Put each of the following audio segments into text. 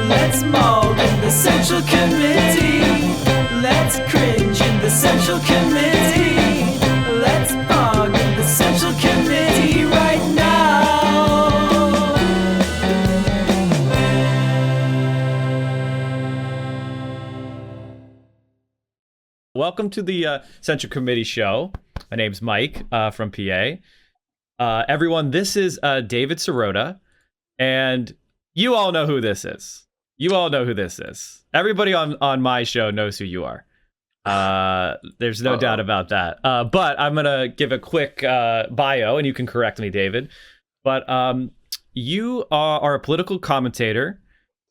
Let's maul in the Central Committee. Let's cringe in the Central Committee. Let's bog in the Central Committee right now. Welcome to the Central Committee show. My name's Mike from PA. Everyone, this is David Sirota, and you all know who this is. Everybody on my show knows who you are. There's no doubt about that. But I'm going to give a quick bio, and you can correct me, David. But you are a political commentator,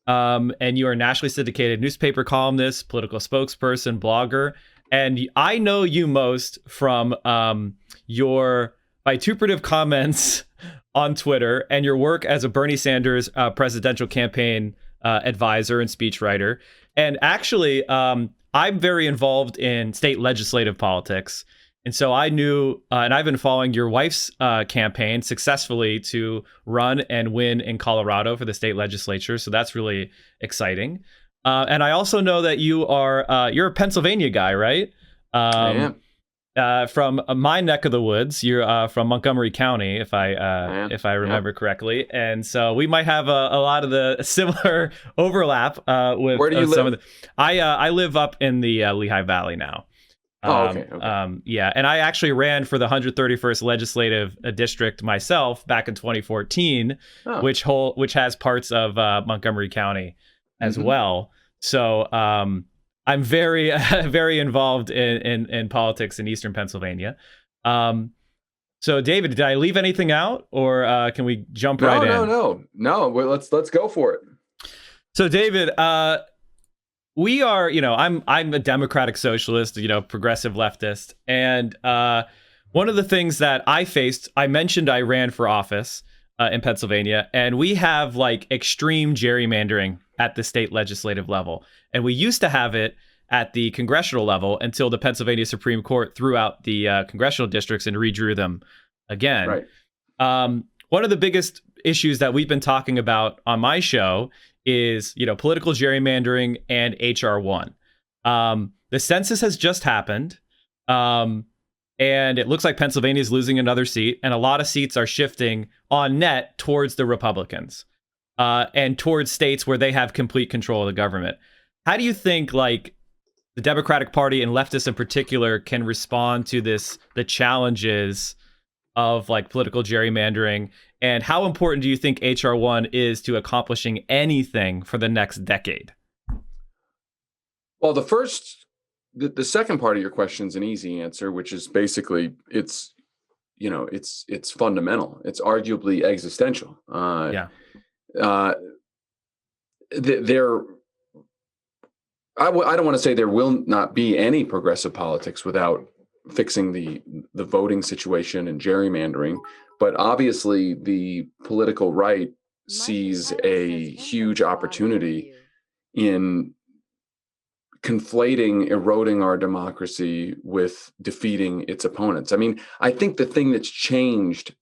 and you are a nationally syndicated newspaper columnist, political spokesperson, blogger. And I know you most from your vituperative comments on Twitter and your work as a Bernie Sanders presidential campaign advisor and speechwriter. And actually, I'm very involved in state legislative politics. And so I knew, and I've been following your wife's campaign successfully to run and win in Colorado for the state legislature. So that's really exciting. And I also know that you're a Pennsylvania guy, right? I am. From my neck of the woods. You're from Montgomery County, if I remember correctly. And so we might have a lot of the similar overlap with. Where do you live? I live up in the Lehigh Valley now. Okay. Yeah, and I actually ran for the 131st legislative district myself back in 2014, which has parts of Montgomery County as well. So I'm very, very involved in politics in Eastern Pennsylvania. So David, did I leave anything out, or can we jump right in? No. Well, let's go for it. So David, we are, I'm a democratic socialist, progressive leftist, and one of the things that I mentioned I ran for office in Pennsylvania, and we have like extreme gerrymandering at the state legislative level. And we used to have it at the congressional level until the Pennsylvania Supreme Court threw out the congressional districts and redrew them again. Right. One of the biggest issues that we've been talking about on my show is, political gerrymandering and HR 1. The census has just happened. And it looks like Pennsylvania is losing another seat, and a lot of seats are shifting on net towards the Republicans and towards states where they have complete control of the government. How do you think, the Democratic Party and leftists in particular can respond to the challenges of political gerrymandering, and how important do you think HR 1 is to accomplishing anything for the next decade? Well, the second part of your question is an easy answer, which is basically it's fundamental. It's arguably existential. I don't want to say there will not be any progressive politics without fixing the voting situation and gerrymandering, but obviously the political right sees a huge opportunity in conflating eroding our democracy with defeating its opponents. I mean, I think the thing that's changed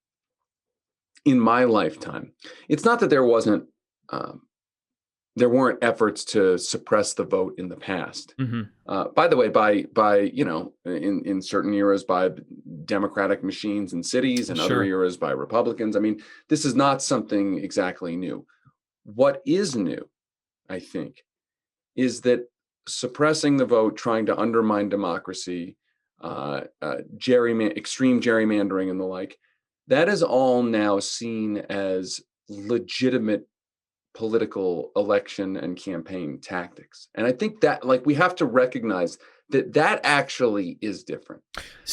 in my lifetime, it's not that there weren't efforts to suppress the vote in the past. By the way, by in certain eras by Democratic machines in cities, and other eras by Republicans. I mean, this is not something exactly new. What is new, I think, is that suppressing the vote, trying to undermine democracy, extreme gerrymandering and the like, that is all now seen as legitimate political election and campaign tactics. And I think that we have to recognize that actually is different.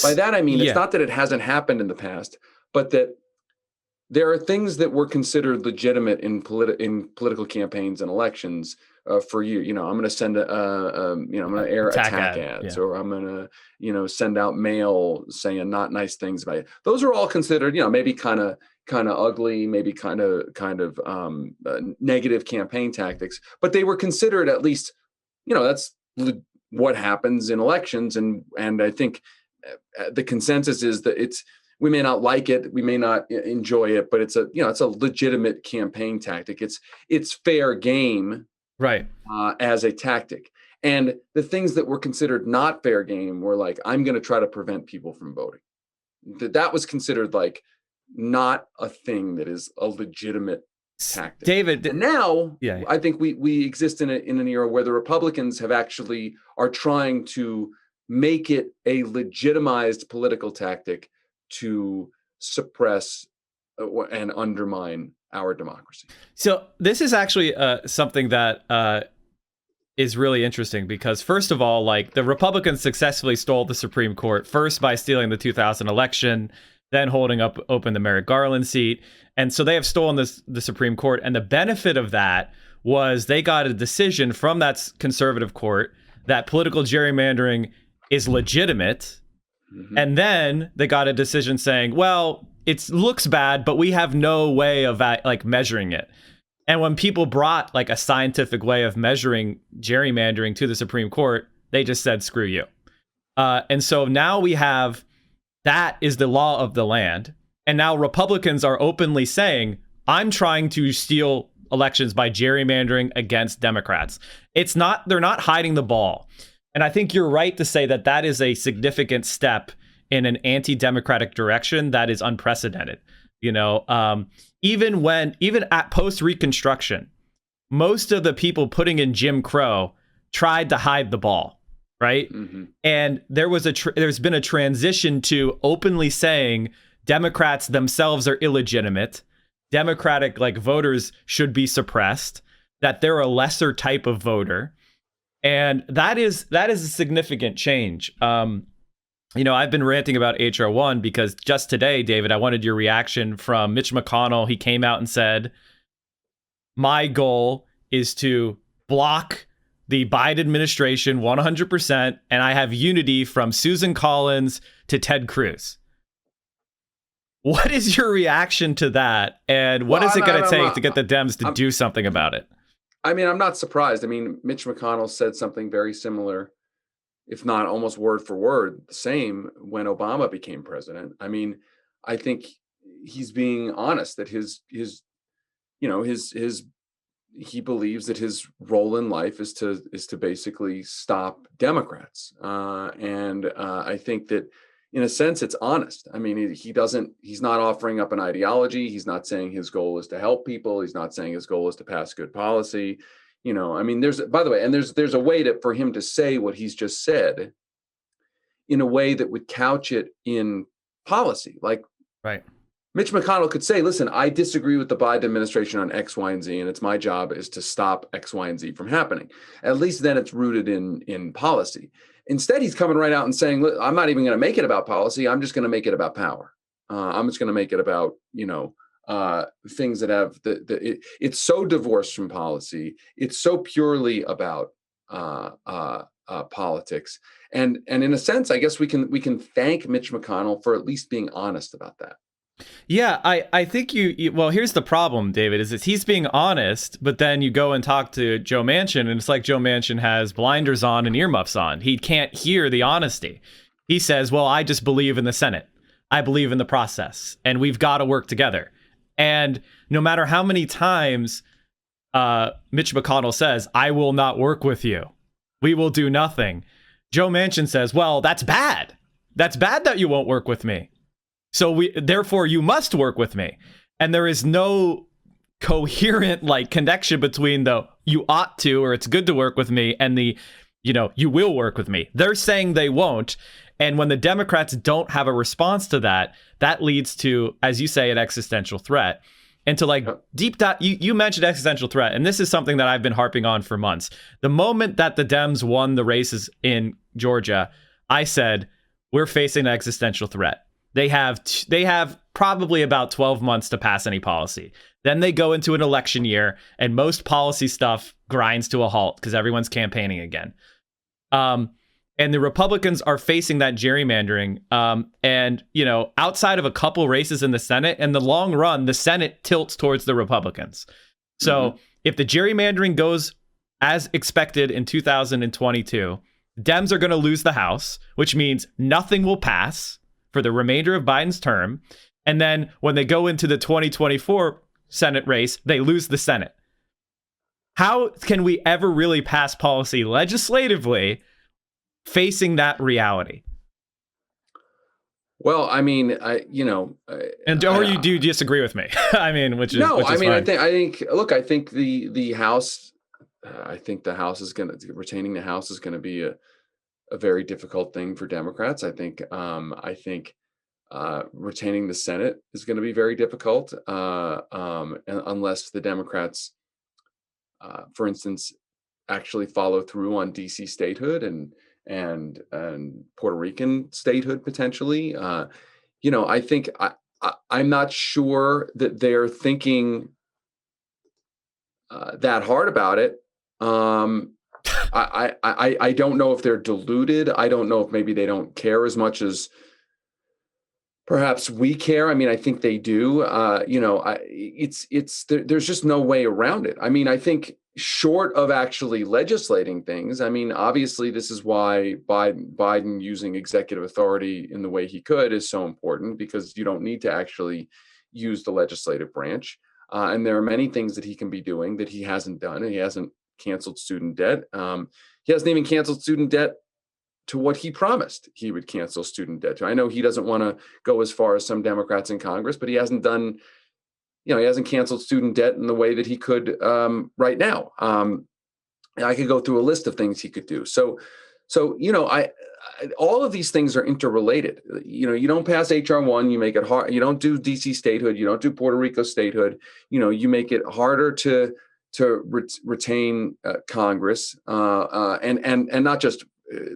By that, I mean, it's not that it hasn't happened in the past, but that there are things that were considered legitimate in political campaigns and elections for you. I'm going to send I'm going to air attack ads, or I'm going to, send out mail saying not nice things about you. Those are all considered, maybe kind of ugly, maybe kind of negative campaign tactics, but they were considered, at least, that's what happens in elections. And I think the consensus is that we may not like it, we may not enjoy it, but it's a legitimate campaign tactic. It's fair game Right. as a tactic. And the things that were considered not fair game were like, I'm going to try to prevent people from voting. That was considered like not a thing that is a legitimate tactic. David, and now yeah. I think we exist in an era where the Republicans have actually are trying to make it a legitimized political tactic to suppress and undermine our democracy. So this is actually something that is really interesting because, first of all, like the Republicans successfully stole the Supreme Court, first by stealing the 2000 election, then holding open the Merrick Garland seat. And so they have stolen the Supreme Court. And the benefit of that was they got a decision from that conservative court that political gerrymandering is legitimate. Mm-hmm. And then they got a decision saying, well, it looks bad, but we have no way of like measuring it. And when people brought like a scientific way of measuring gerrymandering to the Supreme Court, they just said, screw you. And so now we have, that is the law of the land. And now Republicans are openly saying, I'm trying to steal elections by gerrymandering against Democrats. They're not hiding the ball. And I think you're right to say that that is a significant step in an anti-democratic direction that is unprecedented. You know, even at post-Reconstruction, most of the people putting in Jim Crow tried to hide the ball, right? Mm-hmm. And there's been a transition to openly saying Democrats themselves are illegitimate, Democratic like voters should be suppressed, that they're a lesser type of voter, and that is a significant change. You know, I've been ranting about H.R. 1 because just today, David, I wanted your reaction from Mitch McConnell. He came out and said, my goal is to block the Biden administration 100%, and I have unity from Susan Collins to Ted Cruz. What is your reaction to that? And what is it going to take to get the Dems to do something about it? I mean, I'm not surprised. I mean, Mitch McConnell said something very similar, if not almost word for word the same, when Obama became president. I mean, I think he's being honest that he believes that his role in life is to basically stop Democrats. And I think that in a sense, it's honest. I mean, he's not offering up an ideology. He's not saying his goal is to help people. He's not saying his goal is to pass good policy. You know, I mean, there's a way for him to say what he's just said in a way that would couch it in policy. Like, right. Mitch McConnell could say, listen, I disagree with the Biden administration on X, Y, and Z, and it's my job is to stop X, Y, and Z from happening. At least then it's rooted in policy. Instead, he's coming right out and saying, look, I'm not even going to make it about policy. I'm just going to make it about power. I'm just going to make it about, things that have it's so divorced from policy. It's so purely about politics. And in a sense, I guess we can thank Mitch McConnell for at least being honest about that. Yeah, I think well, here's the problem, David, is that he's being honest, but then you go and talk to Joe Manchin, and it's like Joe Manchin has blinders on and earmuffs on. He can't hear the honesty. He says, well, I just believe in the Senate. I believe in the process, and we've got to work together. And no matter how many times Mitch McConnell says, I will not work with you, we will do nothing, Joe Manchin says, well, that's bad. That's bad that you won't work with me. So therefore you must work with me. And there is no coherent like connection between the you ought to, or it's good to work with me, and the, you will work with me. They're saying they won't. And when the Democrats don't have a response to that, that leads to, as you say, an existential threat. And to like deep dive, you mentioned existential threat, and this is something that I've been harping on for months. The moment that the Dems won the races in Georgia, I said, we're facing an existential threat. They have probably about 12 months to pass any policy. Then they go into an election year, and most policy stuff grinds to a halt because everyone's campaigning again. And the Republicans are facing that gerrymandering. And, outside of a couple races in the Senate, in the long run, the Senate tilts towards the Republicans. So if the gerrymandering goes as expected in 2022, Dems are going to lose the House, which means nothing will pass for the remainder of Biden's term. And then when they go into the 2024 Senate race, they lose the Senate. how can we ever really pass policy legislatively facing that reality? Well, I mean, Or you do disagree with me? I mean, which is fine. fine. I think the House, I think the House is retaining the House is going to be a very difficult thing for Democrats. I think retaining the Senate is going to be very difficult, unless the Democrats, for instance, actually follow through on DC statehood and Puerto Rican statehood potentially. I think I'm not sure that they're thinking that hard about it. I don't know if they're deluded. I don't know if maybe they don't care as much as perhaps we care. I mean, I think they do. There's just no way around it. I mean, I think short of actually legislating things, I mean, obviously this is why Biden using executive authority in the way he could is so important, because you don't need to actually use the legislative branch. And there are many things that he can be doing that he hasn't done. And he hasn't canceled student debt. He hasn't even canceled student debt to what he promised he would cancel student debt to. I know he doesn't want to go as far as some Democrats in Congress, but he hasn't done, he hasn't canceled student debt in the way that he could right now. I could go through a list of things he could do. So all of these things are interrelated. You don't pass HR1, you make it hard. You don't do DC statehood. You don't do Puerto Rico statehood. You make it harder to retain Congress, and not just.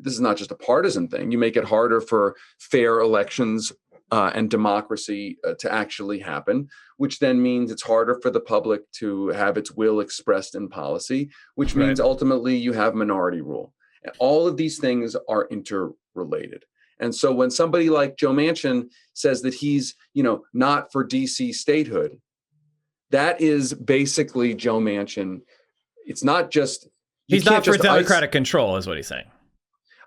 This is not just a partisan thing. You make it harder for fair elections and democracy to actually happen, which then means it's harder for the public to have its will expressed in policy, which means ultimately you have minority rule. And all of these things are interrelated. And so when somebody like Joe Manchin says that he's, not for DC statehood, that is basically Joe Manchin. It's not just he's not for democratic control, is what he's saying.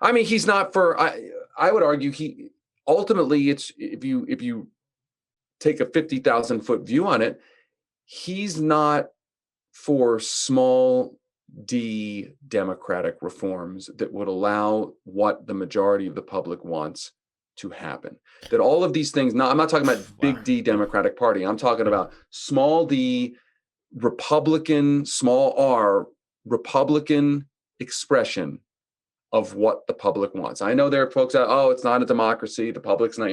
I mean, he's not for. I would argue he ultimately. It's if you take a 50,000-foot view on it, he's not for small d democratic reforms that would allow what the majority of the public wants to happen. That all of these things. Now, I'm not talking about big D Democratic Party. I'm talking about small d Republican, small r Republican expression of what the public wants. I know there are folks that, it's not a democracy. The public's not,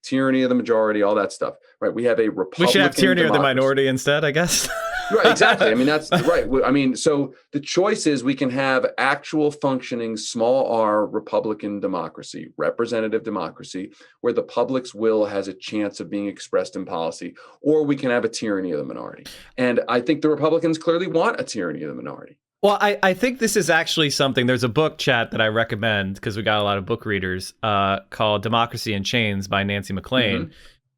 tyranny of the majority, all that stuff, right? We have a Republican. We should have tyranny of the minority instead, I guess. Right, exactly. I mean, that's right. I mean, so the choice is we can have actual functioning small r Republican democracy, representative democracy, where the public's will has a chance of being expressed in policy, or we can have a tyranny of the minority. And I think the Republicans clearly want a tyranny of the minority. Well, I think this is actually something. There's a book chat that I recommend because we got a lot of book readers called Democracy in Chains by Nancy McLean. Mm-hmm.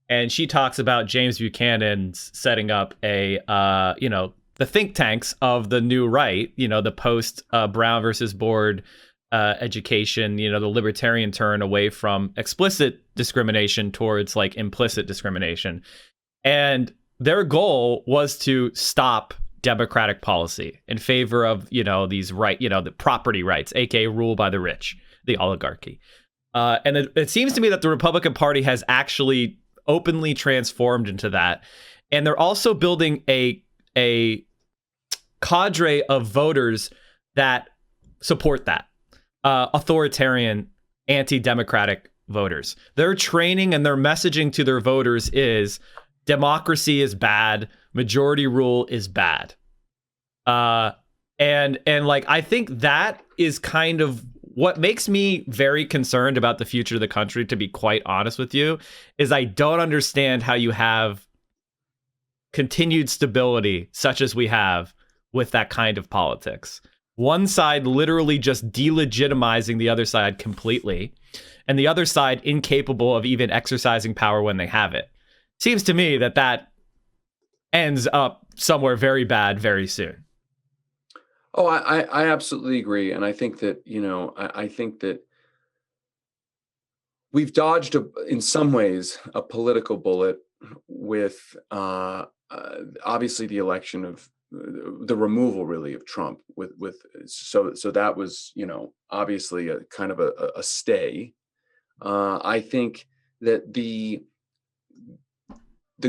And she talks about James Buchanan's setting up the think tanks of the new right, the post Brown versus Board education, the libertarian turn away from explicit discrimination towards like implicit discrimination. And their goal was to stop democratic policy in favor of, these the property rights, aka rule by the rich, the oligarchy. And it seems to me that the Republican Party has actually openly transformed into that. And they're also building a cadre of voters that support that, authoritarian, anti-democratic voters. Their training and their messaging to their voters is democracy is bad, majority rule is bad. And like, I think that is kind of what makes me very concerned about the future of the country, to be quite honest with you, is I don't understand how you have continued stability such as we have with that kind of politics. One side literally just delegitimizing the other side completely, and the other side incapable of even exercising power when they have it. Seems to me that ends up somewhere very bad very soon. Oh, I absolutely agree. And I think that, I think that we've dodged, in some ways, a political bullet with obviously the election of the removal really of Trump so that was, obviously a kind of a stay. I think that the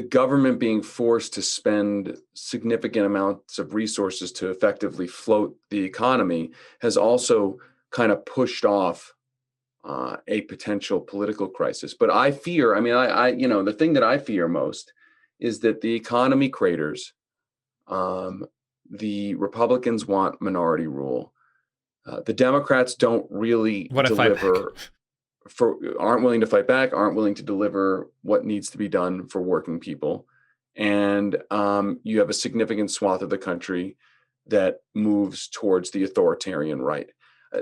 government being forced to spend significant amounts of resources to effectively float the economy has also kind of pushed off a potential political crisis. But I fear, the thing that I fear most is that the economy craters. The Republicans want minority rule. The Democrats don't really deliver. Aren't willing to fight back, aren't willing to deliver what needs to be done for working people. And you have a significant swath of the country that moves towards the authoritarian right.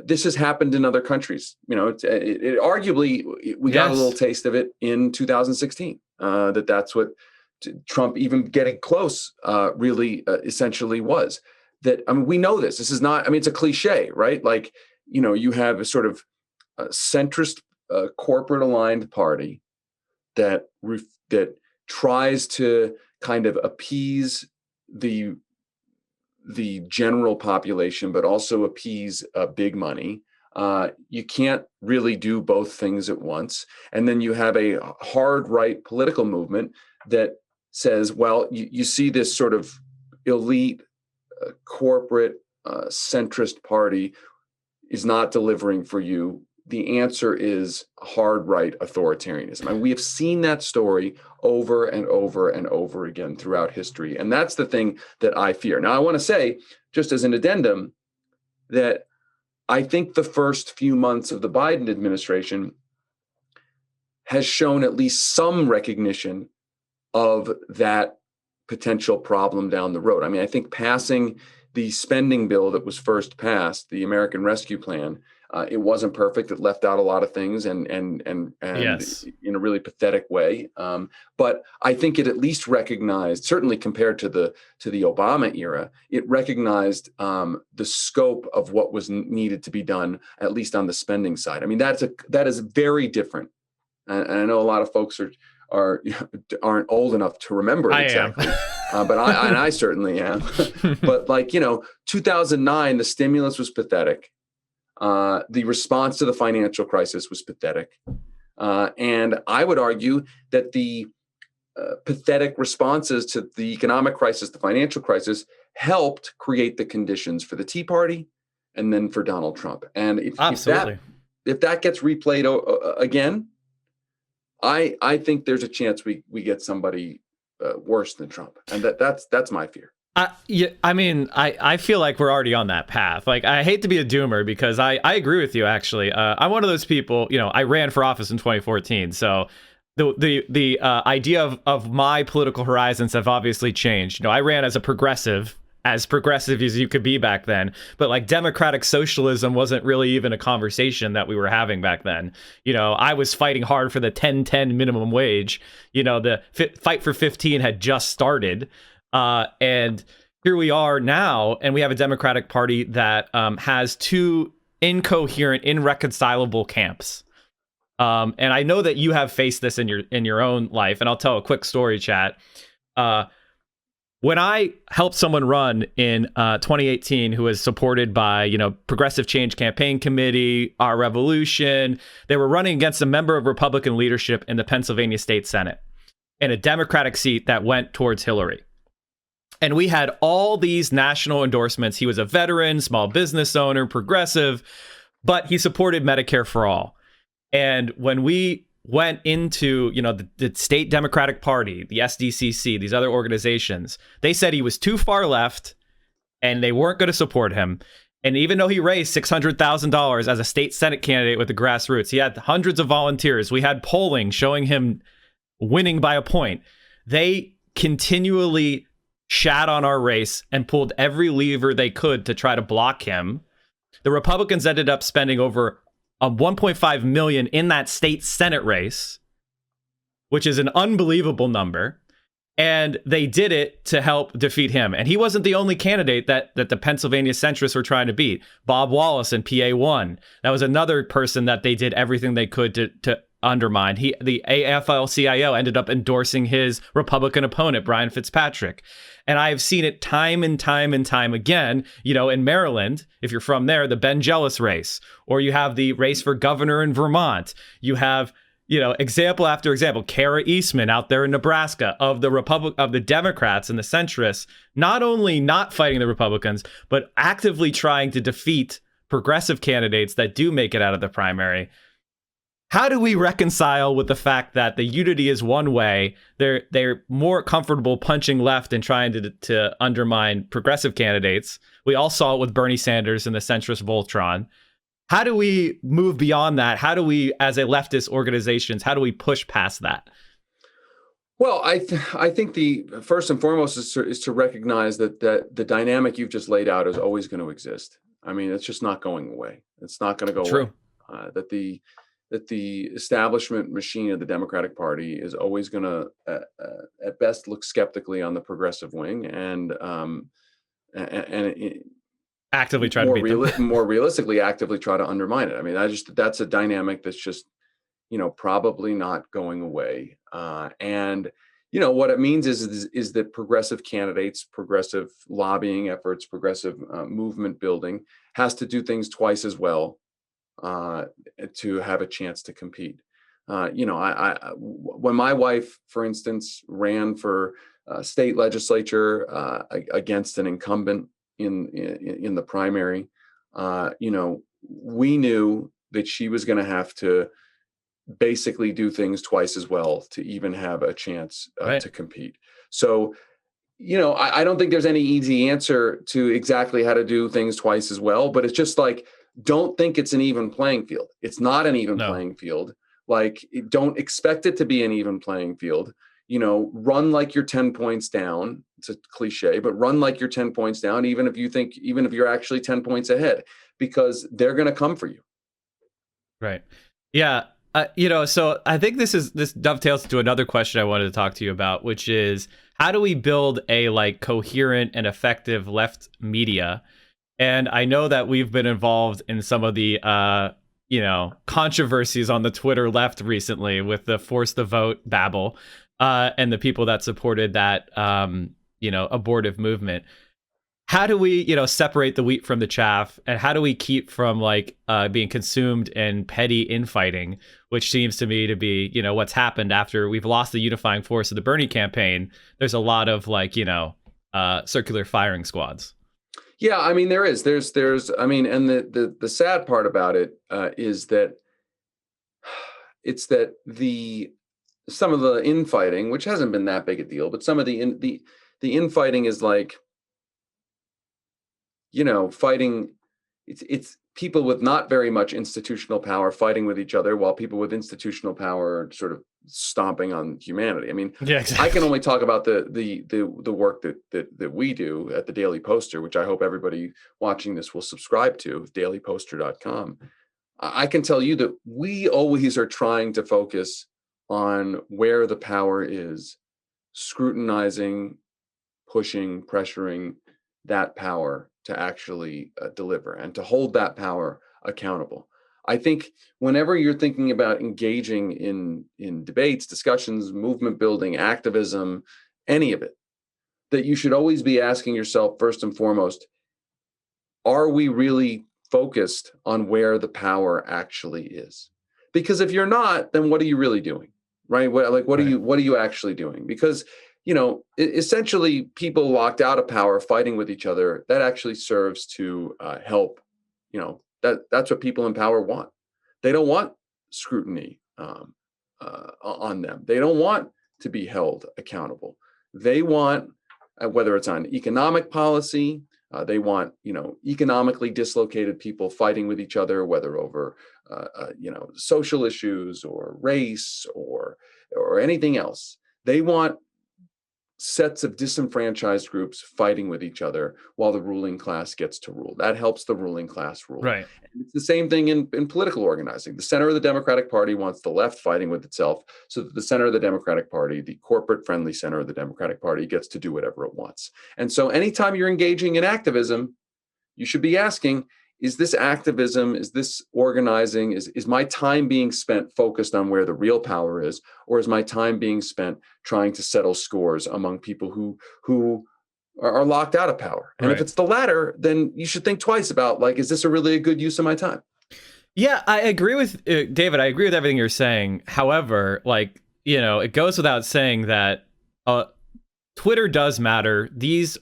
This has happened in other countries. Arguably, we got a little taste of it in 2016, that's what Trump even getting close really essentially was. That, we know this. This is not, it's a cliche, right? Like, you have a sort of centrist corporate aligned party that tries to kind of appease the general population, but also appease big money. You can't really do both things at once. And then you have a hard right political movement that says, well, you see this sort of elite corporate centrist party is not delivering for you. The answer is hard right authoritarianism. And we have seen that story over and over and over again throughout history. And that's the thing that I fear. Now, I want to say, just as an addendum, that I think the first few months of the Biden administration has shown at least some recognition of that potential problem down the road. I think passing the spending bill that was first passed, the American Rescue Plan, it wasn't perfect. It left out a lot of things and yes, in a really pathetic way. But I think it at least recognized, certainly compared to the Obama era, it recognized the scope of what was needed to be done, at least on the spending side. That is very different. And I know a lot of folks aren't old enough to remember it exactly. But I certainly am. But 2009, the stimulus was pathetic. The response to the financial crisis was pathetic. And I would argue that the pathetic responses to the economic crisis, the financial crisis, helped create the conditions for the Tea Party and then for Donald Trump. And if that gets replayed again, I think there's a chance we get somebody worse than Trump. And that's my fear. I feel like we're already on that path. Like, I hate to be a doomer because I agree with you, actually. I'm one of those people, I ran for office in 2014. So the idea of my political horizons have obviously changed. I ran as progressive as you could be back then. But democratic socialism wasn't really even a conversation that we were having back then. I was fighting hard for the 10-10 minimum wage. The fight for 15 had just started. And here we are now, and we have a Democratic Party that has two incoherent, irreconcilable camps. And I know that you have faced this in your own life, and I'll tell a quick story, chat. When I helped someone run in 2018 who was supported by, Progressive Change Campaign Committee, Our Revolution, they were running against a member of Republican leadership in the Pennsylvania State Senate in a Democratic seat that went towards Hillary. And we had all these national endorsements. He was a veteran, small business owner, progressive, but he supported Medicare for all. And when we went into, the state Democratic Party, the SDCC, these other organizations, they said he was too far left and they weren't going to support him. And even though he raised $600,000 as a state Senate candidate with the grassroots, he had hundreds of volunteers. We had polling showing him winning by a point. They continually shat on our race and pulled every lever they could to try to block him. The Republicans ended up spending over $1.5 million in that state Senate race, which is an unbelievable number. And they did it to help defeat him. And he wasn't the only candidate that the Pennsylvania centrists were trying to beat. Bob Wallace in PA1. That was another person that they did everything they could to undermined. The AFL-CIO ended up endorsing his Republican opponent, Brian Fitzpatrick. And I have seen it time and time and time again, in Maryland, if you're from there, the Ben Jealous race, or you have the race for governor in Vermont. You have, example after example, Kara Eastman out there in Nebraska of the Democrats and the centrists, not only not fighting the Republicans, but actively trying to defeat progressive candidates that do make it out of the primary. How do we reconcile with the fact that the unity is one way? They're more comfortable punching left and trying to undermine progressive candidates. We all saw it with Bernie Sanders and the centrist Voltron. How do we move beyond that? How do we, as a leftist organizations, how do we push past that? Well, I think the first and foremost is to recognize that the dynamic you've just laid out is always going to exist. I mean, it's just not going away. It's not going to go True. away. That the establishment machine of the Democratic Party is always going to, at best, look skeptically on the progressive wing, and actively try to beat them. More realistically, actively try to undermine it. I mean, that's a dynamic that's just, probably not going away. And what it means is that progressive candidates, progressive lobbying efforts, progressive movement building has to do things twice as well to have a chance to compete. When my wife, for instance, ran for state legislature against an incumbent in the primary, we knew that she was going to have to basically do things twice as well to even have a chance to compete. So, I don't think there's any easy answer to exactly how to do things twice as well, but it's just like, don't think it's an even playing field. It's not an even playing field. Like, don't expect it to be an even playing field. Run like you're 10 points down. It's a cliche, but run like you're 10 points down, even if you're actually 10 points ahead, because they're going to come for you. Right. Yeah. So I think this dovetails to another question I wanted to talk to you about, which is, how do we build a coherent and effective left media? And I know that we've been involved in some of the, controversies on the Twitter left recently with the force the vote babble and the people that supported that, abortive movement. How do we, separate the wheat from the chaff? And how do we keep from being consumed in petty infighting, which seems to me to be, what's happened after we've lost the unifying force of the Bernie campaign? There's a lot of circular firing squads. Yeah, I mean, there's, I mean, and the sad part about it is that it's that some of the infighting, which hasn't been that big a deal, but some of the infighting is fighting. It's people with not very much institutional power fighting with each other, while people with institutional power are sort of stomping on humanity. I mean, yeah, exactly. I can only talk about the work that we do at the Daily Poster, which I hope everybody watching this will subscribe to, dailyposter.com. I can tell you that we always are trying to focus on where the power is, scrutinizing, pushing, pressuring that power to actually deliver and to hold that power accountable. I think whenever you're thinking about engaging in debates, discussions, movement building, activism, any of it, that you should always be asking yourself, first and foremost, are we really focused on where the power actually is? Because if you're not, then what are you really doing, right? What are you actually doing? Because essentially people locked out of power fighting with each other, that actually serves to help. That's what people in power want. They don't want scrutiny on them. They don't want to be held accountable. They want, whether it's on economic policy, they want, economically dislocated people fighting with each other, whether over, social issues or race or anything else. They want sets of disenfranchised groups fighting with each other while the ruling class gets to rule. That helps the ruling class rule. Right. And it's the same thing in political organizing. The center of the Democratic Party wants the left fighting with itself, so that the center of the Democratic Party, the corporate-friendly center of the Democratic Party, gets to do whatever it wants. And so anytime you're engaging in activism, you should be asking, is this activism, is this organizing, is my time being spent focused on where the real power is, or is my time being spent trying to settle scores among people who are locked out of power? And if Right. it's the latter, then you should think twice about, like, is this a really a good use of my time? Yeah, I agree with David. I agree with everything you're saying. However, like, it goes without saying that Twitter does matter. These,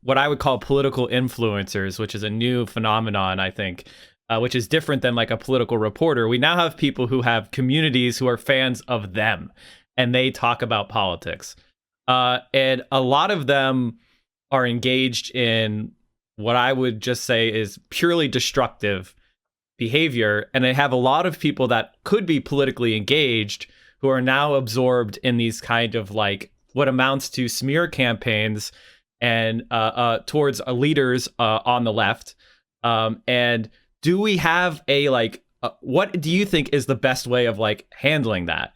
what I would call political influencers, which is a new phenomenon, I think, which is different than like a political reporter. We now have people who have communities who are fans of them, and they talk about politics. And a lot of them are engaged in what I would just say is purely destructive behavior. And they have a lot of people that could be politically engaged who are now absorbed in these kind of like what amounts to smear campaigns and towards leaders on the left. And do we have a like, what do you think is the best way of like handling that?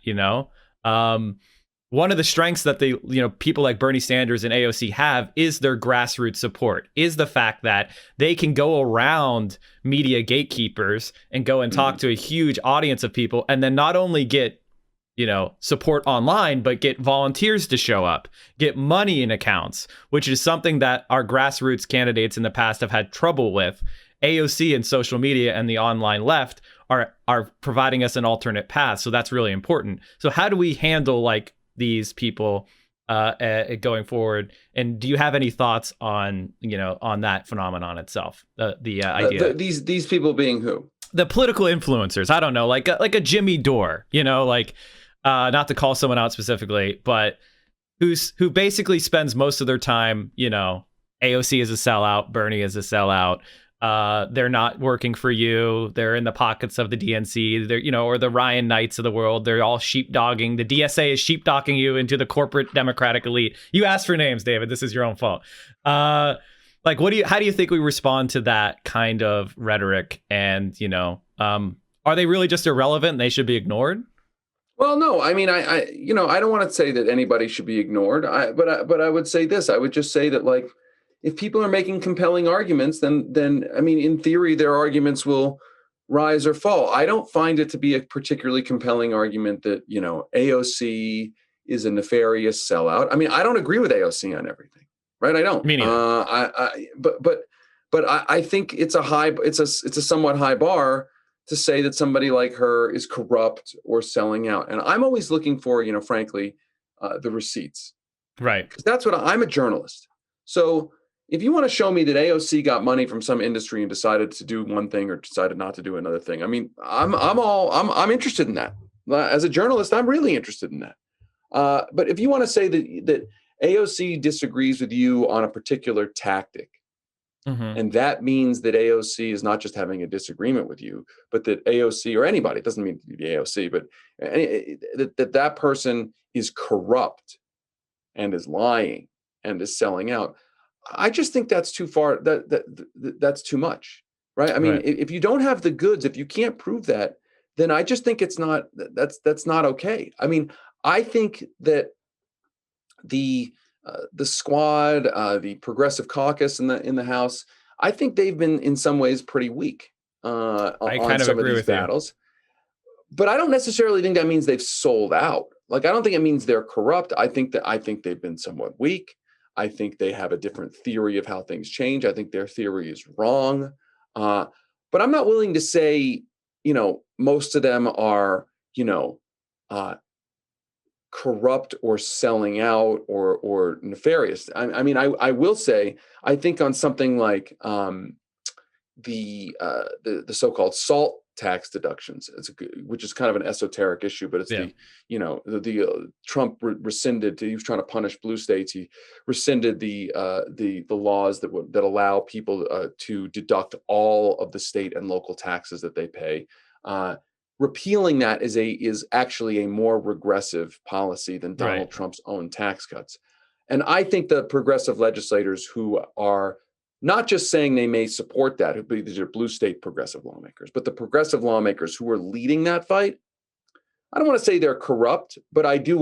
One of the strengths that they, people like Bernie Sanders and AOC have is their grassroots support, is the fact that they can go around media gatekeepers and go and talk to a huge audience of people, and then not only get, support online, but get volunteers to show up, get money in accounts, which is something that our grassroots candidates in the past have had trouble with. AOC and social media and the online left are providing us an alternate path. So that's really important. So how do we handle like these people going forward? And do you have any thoughts on on that phenomenon itself, the idea? These people being who? The political influencers. I don't know, like a Jimmy Dore, not to call someone out specifically, but who basically spends most of their time, AOC is a sellout, Bernie is a sellout. They're not working for you. They're in the pockets of the DNC. They're, or the Ryan Knights of the world. They're all sheepdogging. The DSA is sheepdogging you into the corporate Democratic elite. You asked for names, David. This is your own fault. Like, how do you think we respond to that kind of rhetoric? And, are they really just irrelevant and they should be ignored? Well, no, I mean, I don't want to say that anybody should be ignored. But I would say this. I would just say that, like, if people are making compelling arguments, then I mean, in theory, their arguments will rise or fall. I don't find it to be a particularly compelling argument that, AOC is a nefarious sellout. I mean, I don't agree with AOC on everything, right? I don't. Me neither. But I think it's a somewhat high bar to say that somebody like her is corrupt or selling out. And I'm always looking for, frankly, the receipts. Right. Because that's what I'm a journalist. So if you want to show me that AOC got money from some industry and decided to do one thing or decided not to do another thing, I mean, I'm interested in that. As a journalist, I'm really interested in that. But if you want to say that AOC disagrees with you on a particular tactic, and that means that AOC is not just having a disagreement with you, but that AOC or anybody, it doesn't mean to be AOC, but that person is corrupt and is lying and is selling out. I just think that's too far. That's too much, right? I mean, Right. If you don't have the goods, if you can't prove that, then I just think it's not. That's not okay. I mean, I think that the squad, the progressive caucus in the House, I think they've been in some ways pretty weak on some of these battles. But I don't necessarily think that means they've sold out. Like, I don't think it means they're corrupt. I think they've been somewhat weak. I think they have a different theory of how things change. I think their theory is wrong. But I'm not willing to say, most of them are, corrupt or selling out or nefarious. I mean, I will say, I think on something like the so-called SALT tax deductions, which is kind of an esoteric issue, but it's the Trump rescinded. He was trying to punish blue states. He rescinded the laws that allow people to deduct all of the state and local taxes that they pay. Repealing that is actually a more regressive policy than Donald Trump's own tax cuts. And I think the progressive legislators who are not just saying they may support that, these are blue state progressive lawmakers, but the progressive lawmakers who are leading that fight, I don't want to say they're corrupt, but I do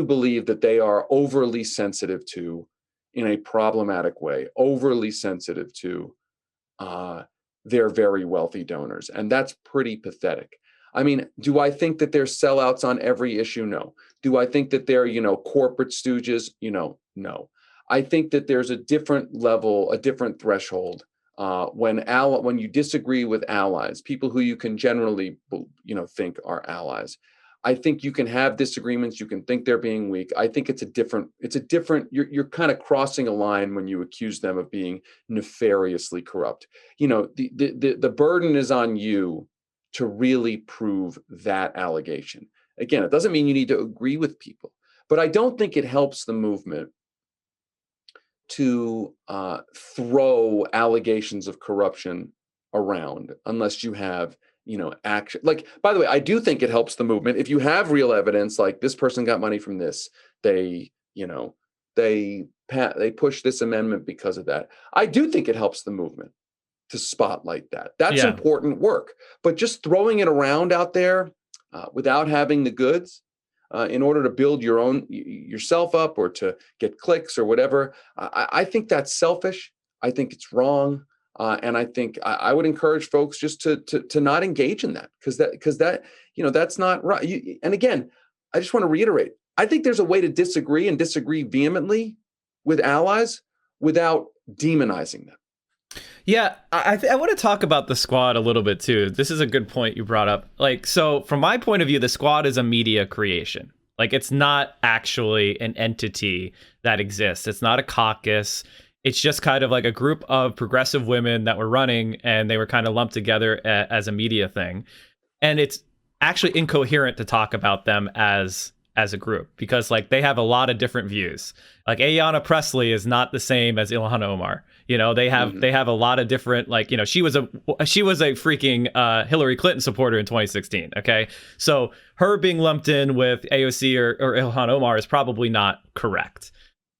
believe that they are overly sensitive to, in a problematic way, overly sensitive to their very wealthy donors. And that's pretty pathetic. I mean, do I think that they're sellouts on every issue? No. Do I think that they're, corporate stooges? No. I think that there's a different level, a different threshold when you disagree with allies, people who you can generally, think are allies. I think you can have disagreements. You can think they're being weak. I think it's a different, you're kind of crossing a line when you accuse them of being nefariously corrupt. The burden is on you to really prove that allegation. Again, it doesn't mean you need to agree with people, but I don't think it helps the movement to throw allegations of corruption around unless you have action. Like, by the way, I do think it helps the movement if you have real evidence, like this person got money from this, they pushed this amendment because of that. I do think it helps the movement to spotlight that. That's important work. But just throwing it around out there without having the goods in order to build yourself up or to get clicks or whatever, I think that's selfish. I think it's wrong. And I think I would encourage folks just to not engage in that because that's not right. And again, I just want to reiterate, I think there's a way to disagree and disagree vehemently with allies without demonizing them. Yeah, I want to talk about the squad a little bit too. This is a good point you brought up. Like, so from my point of view, the squad is a media creation. Like, it's not actually an entity that exists. It's not a caucus. It's just kind of like a group of progressive women that were running, and they were kind of lumped together as a media thing. And it's actually incoherent to talk about them as a group because, like, they have a lot of different views. Like, Ayanna Pressley is not the same as Ilhan Omar. They have a lot of different, like, she was a freaking Hillary Clinton supporter in 2016. Okay, so her being lumped in with AOC or Ilhan Omar is probably not correct.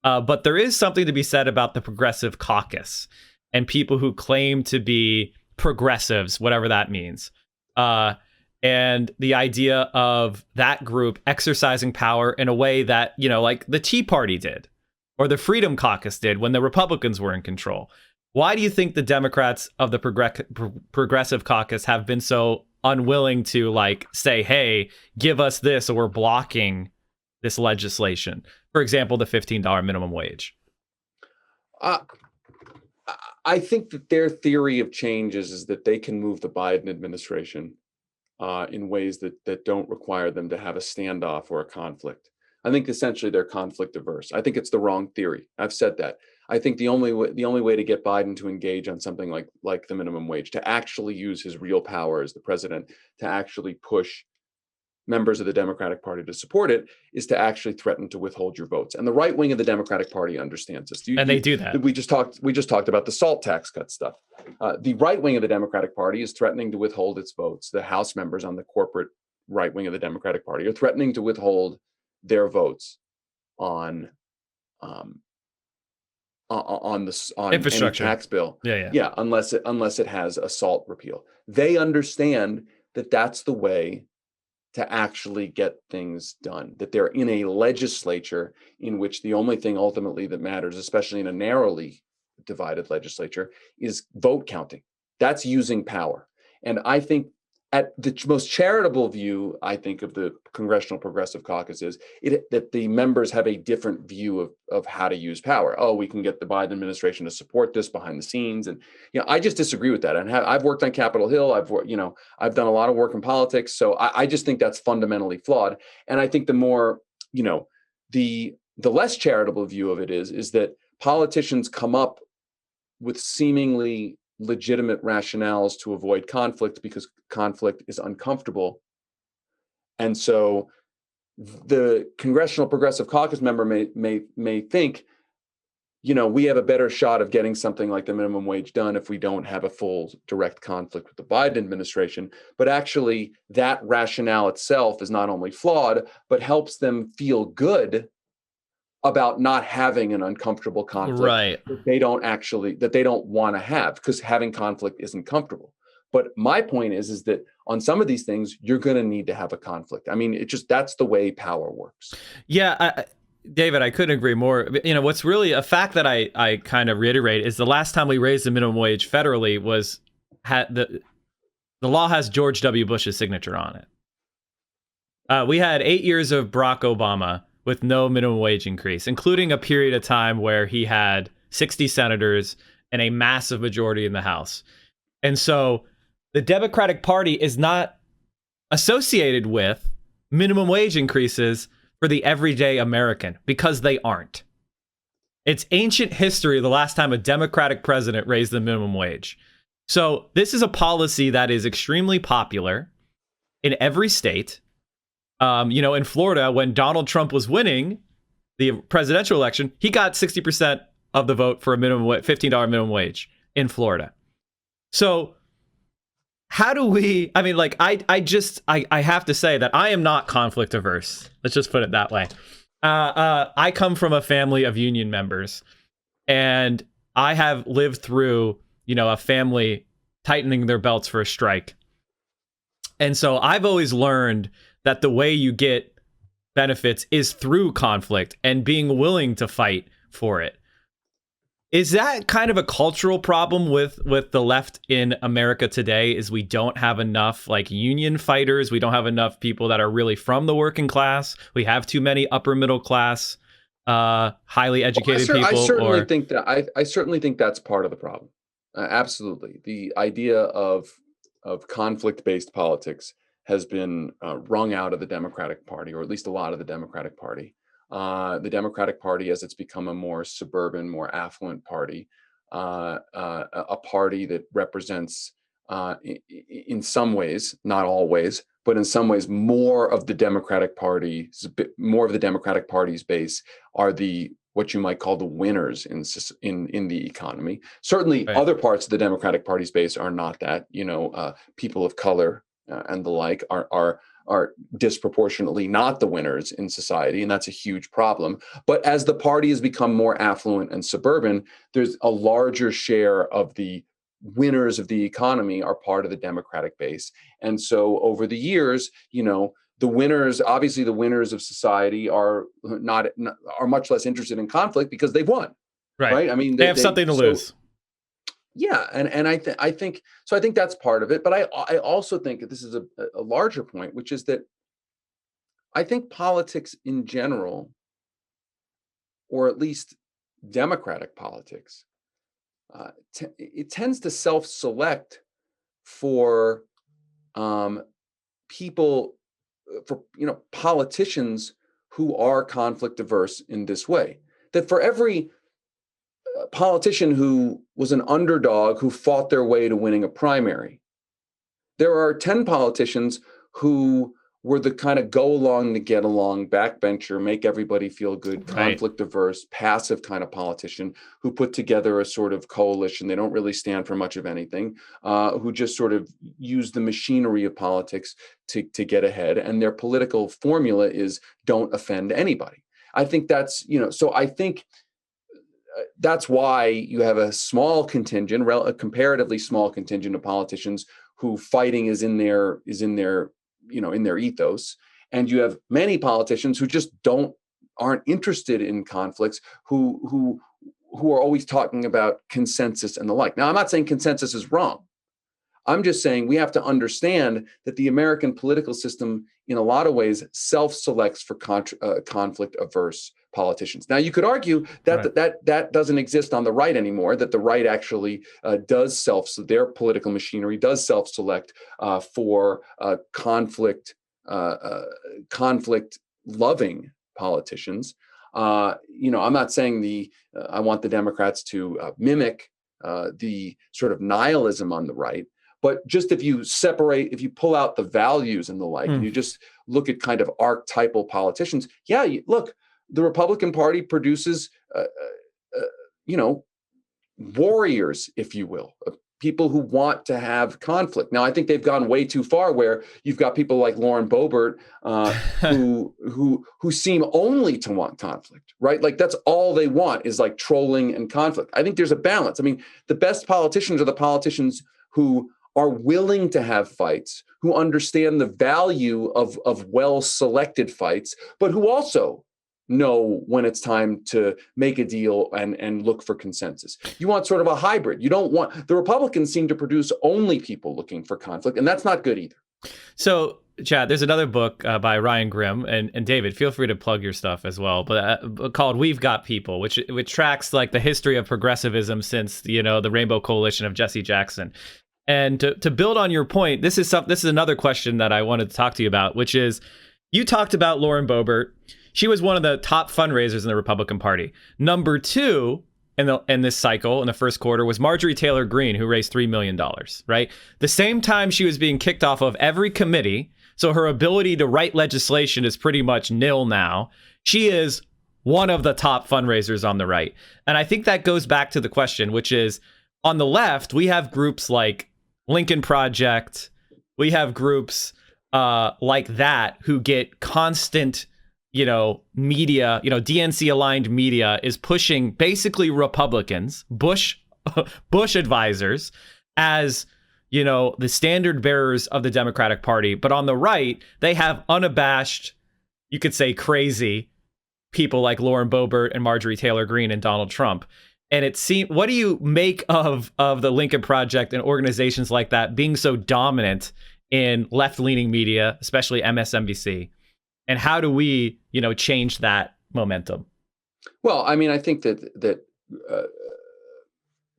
But there is something to be said about the progressive caucus and people who claim to be progressives, whatever that means. And the idea of that group exercising power in a way that, like the Tea Party did or the Freedom Caucus did when the Republicans were in control. Why do you think the Democrats of the progressive caucus have been so unwilling to, like, say, hey, give us this, or we're blocking this legislation? For example, the $15 minimum wage. I think that their theory of change is that they can move the Biden administration in ways that don't require them to have a standoff or a conflict. I think essentially they're conflict averse. I think it's the wrong theory. I've said that. I think the only way to get Biden to engage on something like the minimum wage, to actually use his real power as the president, to actually push members of the Democratic Party to support it, is to actually threaten to withhold your votes. And the right wing of the Democratic Party understands this. They do that. We just talked about the SALT tax cut stuff. The right wing of the Democratic Party is threatening to withhold its votes. The House members on the corporate right wing of the Democratic Party are threatening to withhold their votes on infrastructure any tax bill. Yeah. Unless it has a SALT repeal. They understand that that's the way to actually get things done, that they're in a legislature in which the only thing ultimately that matters, especially in a narrowly divided legislature, is vote counting. That's using power. And I think at the most charitable view, I think, of the Congressional Progressive Caucus is that the members have a different view of how to use power. Oh, we can get the Biden administration to support this behind the scenes. And I just disagree with that. And I've worked on Capitol Hill. I've done a lot of work in politics. So I just think that's fundamentally flawed. And I think the more, the less charitable view of it is that politicians come up with seemingly legitimate rationales to avoid conflict because conflict is uncomfortable. And so the Congressional Progressive Caucus member may think, we have a better shot of getting something like the minimum wage done if we don't have a full direct conflict with the Biden administration. But actually, that rationale itself is not only flawed, but helps them feel good about not having an uncomfortable conflict right. that they don't want to have, because having conflict isn't comfortable. But my point is that on some of these things, you're going to need to have a conflict. I mean, that's the way power works. Yeah, David, I couldn't agree more. What's really a fact that I kind of reiterate is the last time we raised the minimum wage federally was the law has George W. Bush's signature on it. We had 8 years of Barack Obama with no minimum wage increase, including a period of time where he had 60 senators and a massive majority in the House. And so the Democratic Party is not associated with minimum wage increases for the everyday American because they aren't. It's ancient history the last time a Democratic president raised the minimum wage. So this is a policy that is extremely popular in every state. In Florida, when Donald Trump was winning the presidential election, he got 60% of the vote for a $15 minimum wage in Florida. So how do we, I have to say that I am not conflict averse. Let's just put it that way. I come from a family of union members, and I have lived through, a family tightening their belts for a strike. And so I've always learned that the way you get benefits is through conflict and being willing to fight for it. Is that kind of a cultural problem with the left in America today? Is we don't have enough union fighters. We don't have enough people that are really from the working class. We have too many upper middle class, highly educated people. I certainly think that's part of the problem. Absolutely. The idea of conflict-based politics has been wrung out of the Democratic Party, or at least a lot of the Democratic Party. The Democratic Party, as it's become a more suburban, more affluent party, a party that represents, in some ways, not always, but in some ways, more of the Democratic Party's base are what you might call the winners in the economy. Certainly, right. Other parts of the Democratic Party's base are not that. People of color and the like are disproportionately not the winners in society, and that's a huge problem. But as the party has become more affluent and suburban, there's a larger share of the winners of the economy are part of the Democratic base. And so over the years, the winners of society are much less interested in conflict because they've won. Right? I mean, they have something to lose. Yeah, and I think that's part of it. But I also think that this is a larger point, which is that I think politics in general, or at least democratic politics, it tends to self-select for people, for politicians who are conflict averse in this way. That for every politician who was an underdog who fought their way to winning a primary, there are 10 politicians who were the kind of go along to get along, backbencher, make everybody feel good, conflict averse, passive kind of politician who put together a sort of coalition. They don't really stand for much of anything, who just sort of use the machinery of politics to get ahead. And their political formula is don't offend anybody. I think that's, so I think that's why you have a small contingent, a comparatively small contingent of politicians who fighting is in their ethos, and you have many politicians who just aren't interested in conflicts, who are always talking about consensus and the like. Now, I'm not saying consensus is wrong. I'm just saying we have to understand that the American political system, in a lot of ways, self-selects for conflict averse politicians. Now, you could argue that that doesn't exist on the right anymore, that the right actually their political machinery does self-select for conflict-loving politicians. I'm not saying I want the Democrats to mimic the sort of nihilism on the right. But just if you pull out the values and the like, and you just look at kind of archetypal politicians, look, the Republican Party produces, warriors, if you will, people who want to have conflict. Now, I think they've gone way too far, where you've got people like Lauren Boebert who seem only to want conflict, right? Like that's all they want is like trolling and conflict. I think there's a balance. I mean, the best politicians are the politicians who are willing to have fights, who understand the value of well-selected fights, but who also know when it's time to make a deal and look for consensus. You want sort of a hybrid. You don't want, the Republicans seem to produce only people looking for conflict, and that's not good either. So, Chad, there's another book by Ryan Grimm, and David, feel free to plug your stuff as well, but called "We've Got People," which tracks like the history of progressivism since the Rainbow Coalition of Jesse Jackson. And to build on your point, this is another question that I wanted to talk to you about, which is, you talked about Lauren Boebert. She was one of the top fundraisers in the Republican Party. Number two in this cycle, in the first quarter, was Marjorie Taylor Greene, who raised $3 million, right? The same time she was being kicked off of every committee, so her ability to write legislation is pretty much nil now. She is one of the top fundraisers on the right. And I think that goes back to the question, which is, on the left, we have groups like Lincoln Project, we have groups like that who get constant media, DNC aligned media is pushing basically Republicans, Bush advisors, as, the standard bearers of the Democratic Party. But on the right, they have unabashed, you could say crazy people like Lauren Boebert and Marjorie Taylor Greene and Donald Trump. And it seems, what do you make of the Lincoln Project and organizations like that being so dominant in left-leaning media, especially MSNBC? And how do we, change that momentum? Well, I mean, I think that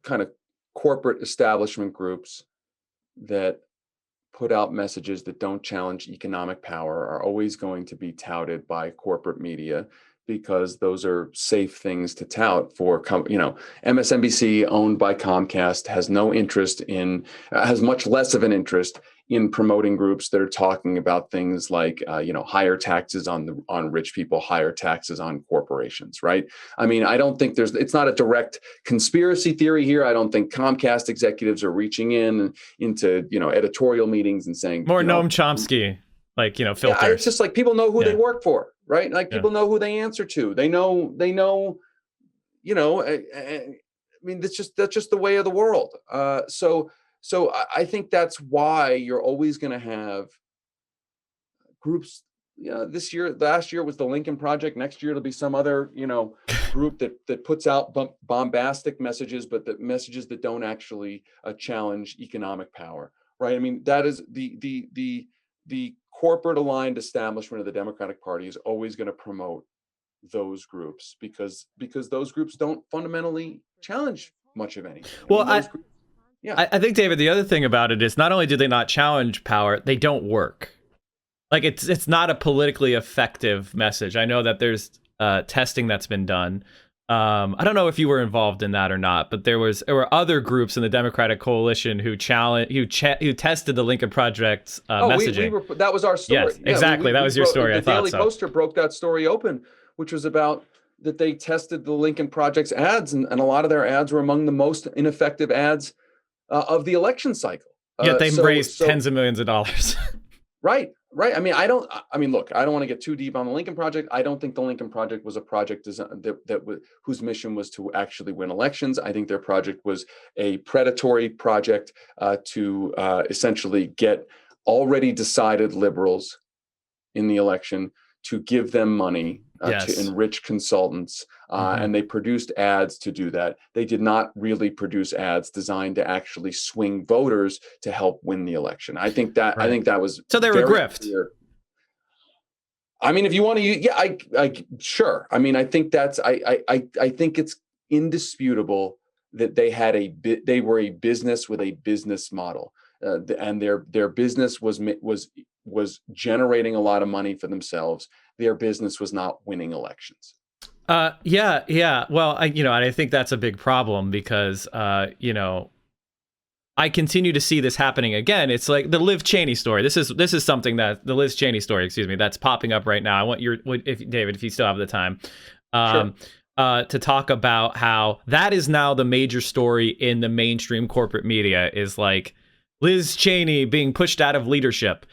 kind of corporate establishment groups that put out messages that don't challenge economic power are always going to be touted by corporate media, because those are safe things to tout for, MSNBC, owned by Comcast, has much less of an interest in promoting groups that are talking about things like, higher taxes on rich people, higher taxes on corporations, right? I mean, I don't think it's not a direct conspiracy theory here. I don't think Comcast executives are reaching into, editorial meetings and saying more Noam Chomsky, filters. Yeah, it's just like people know who they work for, right? Like people know who they answer to. They know, I mean, that's just the way of the world. So I think that's why you're always going to have groups. Last year was the Lincoln Project. Next year it'll be some other, group that puts out bombastic messages, but the messages that don't actually challenge economic power, right? I mean, that is the corporate aligned establishment of the Democratic Party is always going to promote those groups because those groups don't fundamentally challenge much of anything. I think, David, the other thing about it is not only do they not challenge power, they don't work. Like it's not a politically effective message. I know that there's testing that's been done. I don't know if you were involved in that or not, but there were other groups in the Democratic coalition who tested the Lincoln Project's messaging. That was our story. Yes, exactly. That was your story. The Daily Poster broke that story open, which was about that they tested the Lincoln Project's ads, and a lot of their ads were among the most ineffective ads of the election cycle. Yet they raised tens of millions of dollars. Right. I mean, look, I don't want to get too deep on the Lincoln Project. I don't think the Lincoln Project was a project whose mission was to actually win elections. I think their project was a predatory project to essentially get already decided liberals in the election to give them money to enrich consultants. And they produced ads to do that. They did not really produce ads designed to actually swing voters to help win the election. I think that was so they were grift. Clear. I mean, if you want to, sure. I mean, I think I think it's indisputable that they were a business with a business model, and their business was generating a lot of money for themselves. Their business was not winning elections. Yeah. Well, I think that's a big problem because, I continue to see this happening again. It's like the Liz Cheney story. This is something that the Liz Cheney story, that's popping up right now. I want David, if you still have the time, to talk about how that is now the major story in the mainstream corporate media is like Liz Cheney being pushed out of leadership.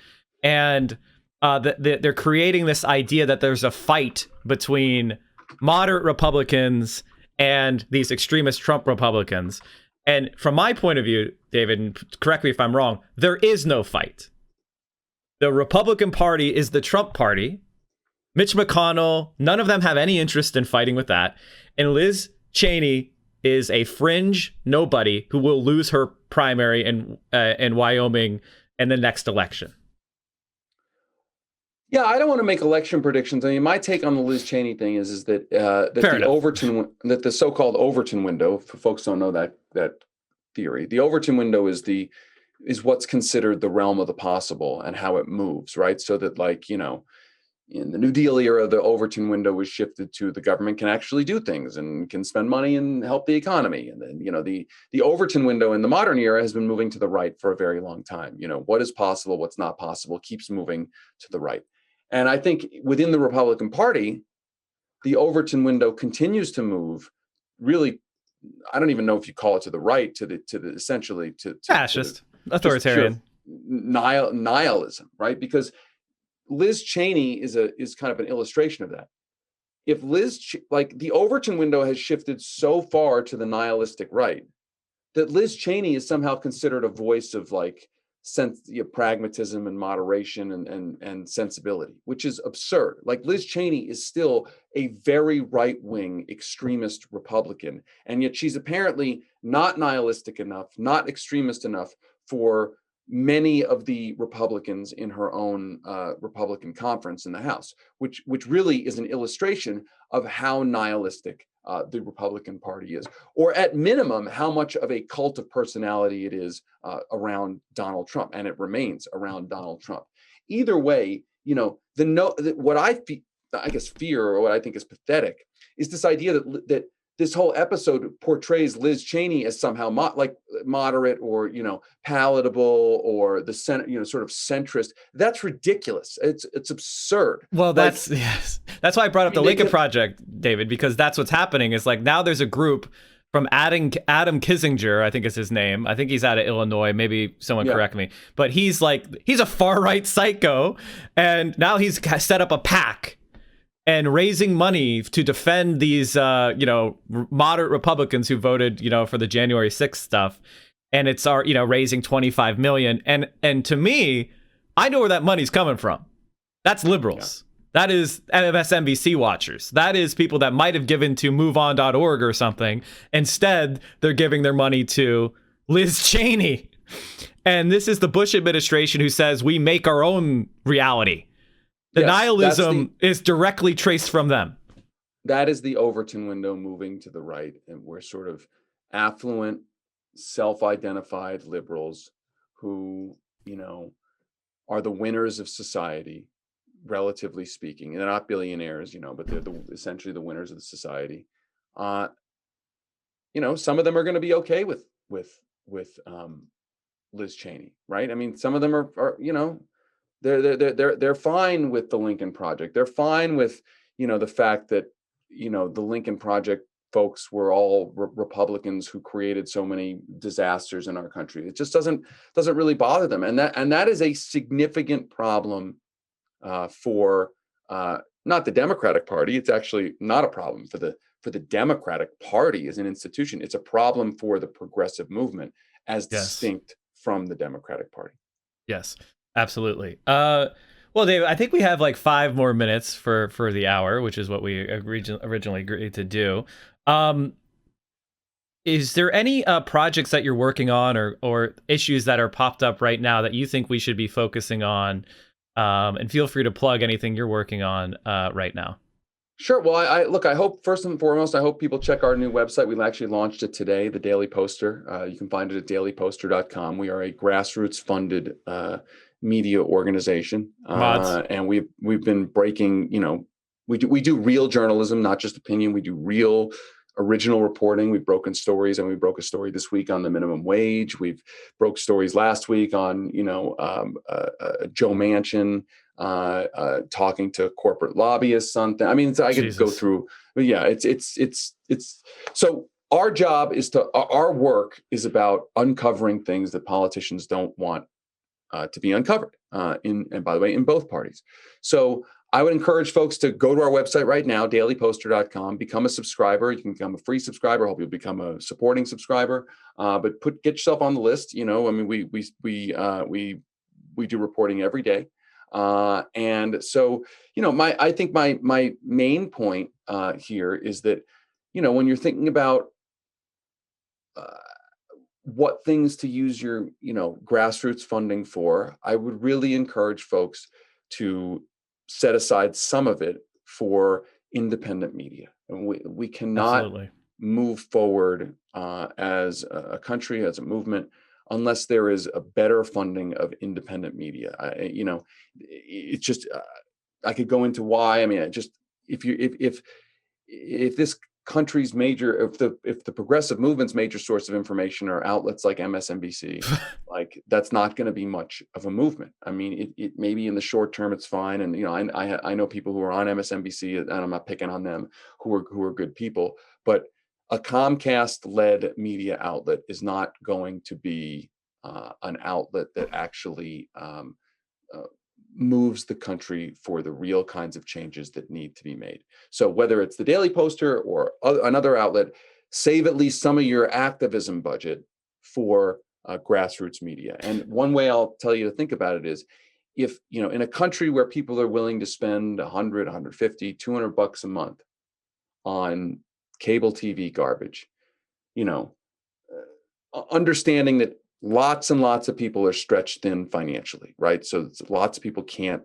And they're creating this idea that there's a fight between moderate Republicans and these extremist Trump Republicans. And from my point of view, David, and correct me if I'm wrong, there is no fight. The Republican Party is the Trump Party, Mitch McConnell, none of them have any interest in fighting with that. And Liz Cheney is a fringe nobody who will lose her primary in Wyoming in the next election. Yeah, I don't want to make election predictions. I mean, my take on the Liz Cheney thing is that that the so-called Overton window, for folks who don't know that theory, the Overton window is what's considered the realm of the possible and how it moves, right? So that, like, you know, in the New Deal era, the Overton window was shifted to the government can actually do things and can spend money and help the economy. And then, you know, the Overton window in the modern era has been moving to the right for a very long time. You know, what is possible, what's not possible, keeps moving to the right. And I think within the Republican Party, the Overton window continues to move. Really, I don't even know if you call it to the right, to the essentially to fascist, authoritarian, nihilism, right? Because Liz Cheney is kind of an illustration of that. If like the Overton window has shifted so far to the nihilistic right that Liz Cheney is somehow considered a voice of like pragmatism and moderation and sensibility, which is absurd. Like, Liz Cheney is still a very right-wing extremist Republican, and yet she's apparently not nihilistic enough, not extremist enough for many of the Republicans in her own Republican conference in the House, which really is an illustration of how nihilistic the Republican Party is, or at minimum, how much of a cult of personality it is around Donald Trump, and it remains around Donald Trump. Either way, you know, what I fear, or what I think is pathetic, is this idea that this whole episode portrays Liz Cheney as somehow moderate, or, you know, palatable, or the sort of centrist. That's ridiculous. It's absurd. Well, that's that's why I brought up the Lincoln Project, David, because that's what's happening. Is like, now there's a group from Adam Kinzinger, I think is his name. I think he's out of Illinois. Maybe someone correct me, but he's a far right psycho, and now he's set up a PAC and raising money to defend these, moderate Republicans who voted, for the January 6th stuff. And it's raising $25 million. And to me, I know where that money's coming from. That's liberals. Yeah. That is MSNBC watchers. That is people that might have given to MoveOn.org or something. Instead, they're giving their money to Liz Cheney. And this is the Bush administration who says we make our own reality. The nihilism is directly traced from them. That is the Overton window moving to the right, and we're sort of affluent, self-identified liberals who, are the winners of society, relatively speaking. They're not billionaires, but they're essentially the winners of the society. Some of them are going to be okay with Liz Cheney, right? I mean, some of them are they're fine with the Lincoln Project. They're fine with, the fact that, the Lincoln Project folks were all Republicans who created so many disasters in our country. It just doesn't really bother them. And that is a significant problem for not the Democratic Party. It's actually not a problem for the Democratic Party as an institution. It's a problem for the progressive movement as distinct from the Democratic Party. Yes. Absolutely. Well, Dave, I think we have like 5 more minutes for the hour, which is what we originally agreed to do. Is there any projects that you're working on or issues that are popped up right now that you think we should be focusing on? And feel free to plug anything you're working on right now. Sure. Well, I hope, first and foremost, I hope people check our new website. We actually launched it today, the Daily Poster. You can find it at dailyposter.com. We are a grassroots funded media organization, and we've been breaking. We do real journalism, not just opinion. We do real, original reporting. We've broken stories, and we broke a story this week on the minimum wage. We've broke stories last week on Joe Manchin talking to corporate lobbyists on things. I mean, I could go through. But yeah, it's so. Our job our work is about uncovering things that politicians don't want to be uncovered, and by the way, in both parties. So I would encourage folks to go to our website right now, dailyposter.com, become a subscriber. You can become a free subscriber. I hope you'll become a supporting subscriber. But get yourself on the list. I mean, we do reporting every day. And so, I think my main point here is that, when you're thinking about uh, what things to use your, grassroots funding for, I would really encourage folks to set aside some of it for independent media. And we cannot Absolutely. move forward as a country, as a movement, unless there is a better funding of independent media. It's just I could go into why. I mean, if this country's if the progressive movement's major source of information are outlets like MSNBC, like that's not going to be much of a movement. I mean, it maybe in the short term it's fine, and I know people who are on MSNBC, and I'm not picking on them, who are good people, but a Comcast-led media outlet is not going to be an outlet that actually uh, moves the country for the real kinds of changes that need to be made. So whether it's the Daily Poster or another outlet, save at least some of your activism budget for grassroots media. And one way I'll tell you to think about it is, if, in a country where people are willing to spend 100, 150, 200 bucks a month on cable TV garbage, understanding that lots and lots of people are stretched thin financially, right? So lots of people can't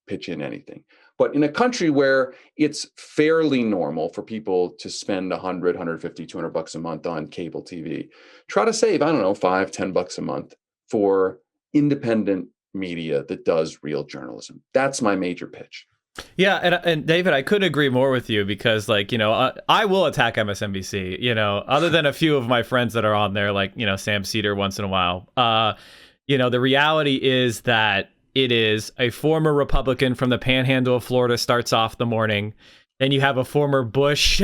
pitch in anything. But in a country where it's fairly normal for people to spend 100, 150, 200 bucks a month on cable TV, try to save, I don't know, 5, 10 bucks a month for independent media that does real journalism. That's my major pitch. Yeah, and David, I couldn't agree more with you, because I will attack MSNBC, other than a few of my friends that are on there, like, Sam Cedar once in a while. The reality is that it is a former Republican from the Panhandle of Florida starts off the morning. Then you have a former Bush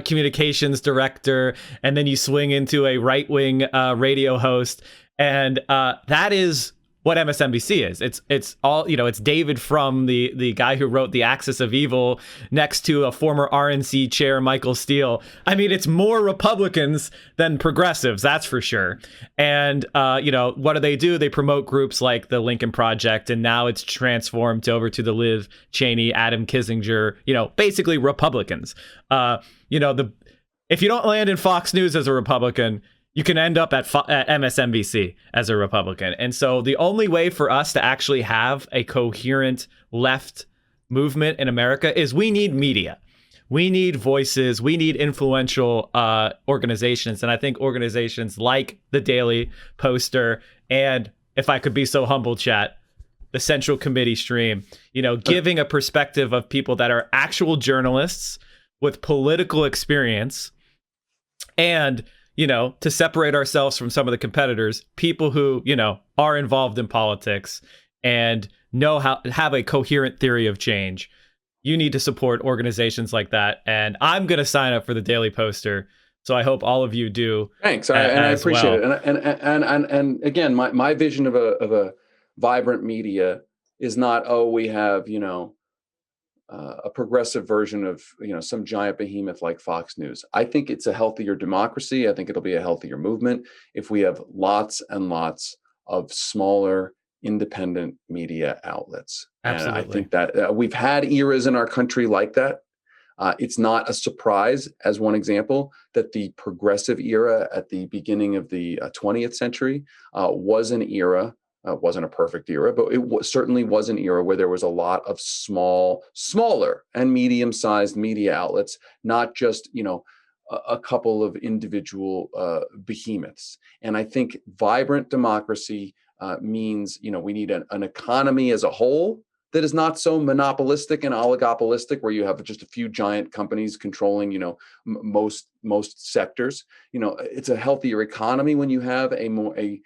communications director, and then you swing into a right-wing radio host, and that is what MSNBC is. It's all, it's David Frum, the guy who wrote The Axis of Evil, next to a former RNC chair, Michael Steele. I mean, it's more Republicans than progressives, that's for sure. And what do? They promote groups like the Lincoln Project, and now it's transformed over to the Liz Cheney, Adam Kinzinger, basically Republicans. If you don't land in Fox News as a Republican, you can end up at MSNBC as a Republican. And so the only way for us to actually have a coherent left movement in America is we need media. We need voices. We need influential organizations. And I think organizations like the Daily Poster, and, if I could be so humble, chat, the Central Committee stream, giving a perspective of people that are actual journalists with political experience, and to separate ourselves from some of the competitors, people who, are involved in politics and know how have a coherent theory of change. You need to support organizations like that. And I'm going to sign up for the Daily Poster. So I hope all of you do. Thanks. I appreciate it. And again, my vision of a vibrant media is not, we have, a progressive version of some giant behemoth like Fox News. I think it's a healthier democracy. I think it'll be a healthier movement if we have lots and lots of smaller independent media outlets. Absolutely. And I think that we've had eras in our country like that. It's not a surprise, as one example, that the progressive era at the beginning of the 20th century was an era. Wasn't a perfect era, but it certainly was an era where there was a lot of smaller and medium-sized media outlets, not just, a couple of individual behemoths. And I think vibrant democracy means, we need an economy as a whole that is not so monopolistic and oligopolistic, where you have just a few giant companies controlling, most sectors. It's a healthier economy when you have an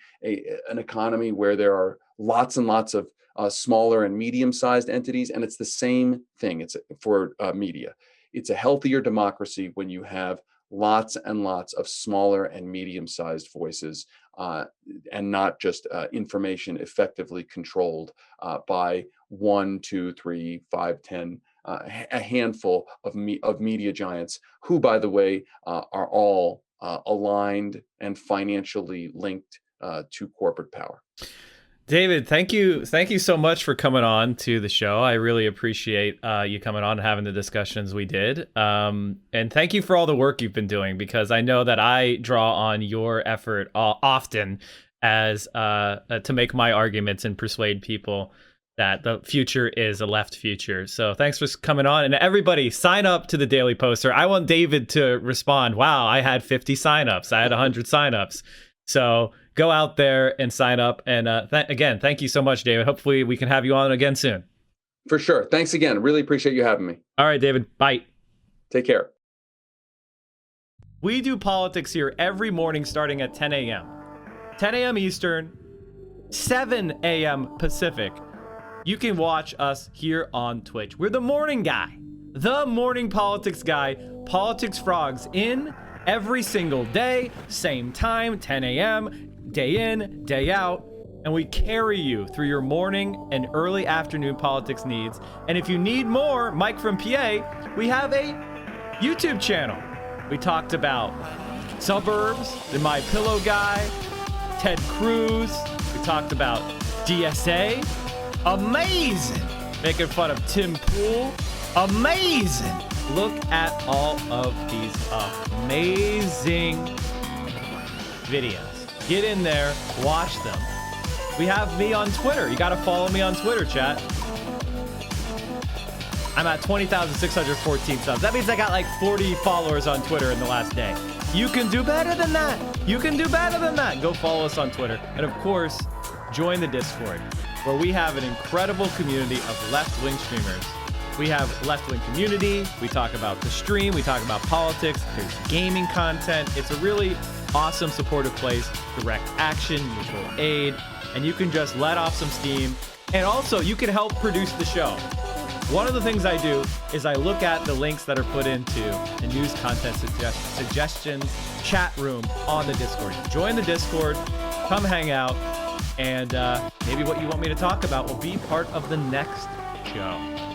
economy where there are lots and lots of smaller and medium-sized entities, and it's the same thing. It's for media. It's a healthier democracy when you have lots and lots of smaller and medium-sized voices, and not just information effectively controlled by 1, 2, 3, 5, 10, a handful of media giants, who, by the way, are all aligned and financially linked to corporate power. David, thank you so much for coming on to the show. I really appreciate you coming on and having the discussions we did. And thank you for all the work you've been doing, because I know that I draw on your effort often as to make my arguments and persuade people that the future is a left future. So thanks for coming on. And everybody, sign up to the Daily Poster. I want David to respond, wow, I had 50 signups. I had 100 signups. So go out there and sign up. And again, thank you so much, David. Hopefully we can have you on again soon. For sure. Thanks again. Really appreciate you having me. All right, David. Bye. Take care. We do politics here every morning starting at 10 a.m. 10 a.m. Eastern, 7 a.m. Pacific. You can watch us here on Twitch. We're the morning guy, the morning politics guy, Politics Frogs, in every single day, same time, 10 a.m., day in, day out. And we carry you through your morning and early afternoon politics needs. And if you need more, Mike from PA, we have a YouTube channel. We talked about suburbs, the My Pillow guy, Ted Cruz. We talked about DSA. Amazing. Making fun of Tim Pool. Amazing. Look at all of these amazing videos. Get in there, watch them. We have me on Twitter. You got to follow me on Twitter, chat. I'm at 20,614 subs. That means I got like 40 followers on Twitter in the last day. You can do better than that. You can do better than that. Go follow us on Twitter. And of course, join the Discord, where we have an incredible community of left-wing streamers. We have left-wing community. We talk about the stream. We talk about politics. There's gaming content. It's a really awesome, supportive place. Direct action, mutual aid, and you can just let off some steam. And also, you can help produce the show. One of the things I do is I look at the links that are put into the news content suggestions chat room on the Discord. Join the Discord, come hang out, and maybe what you want me to talk about will be part of the next show.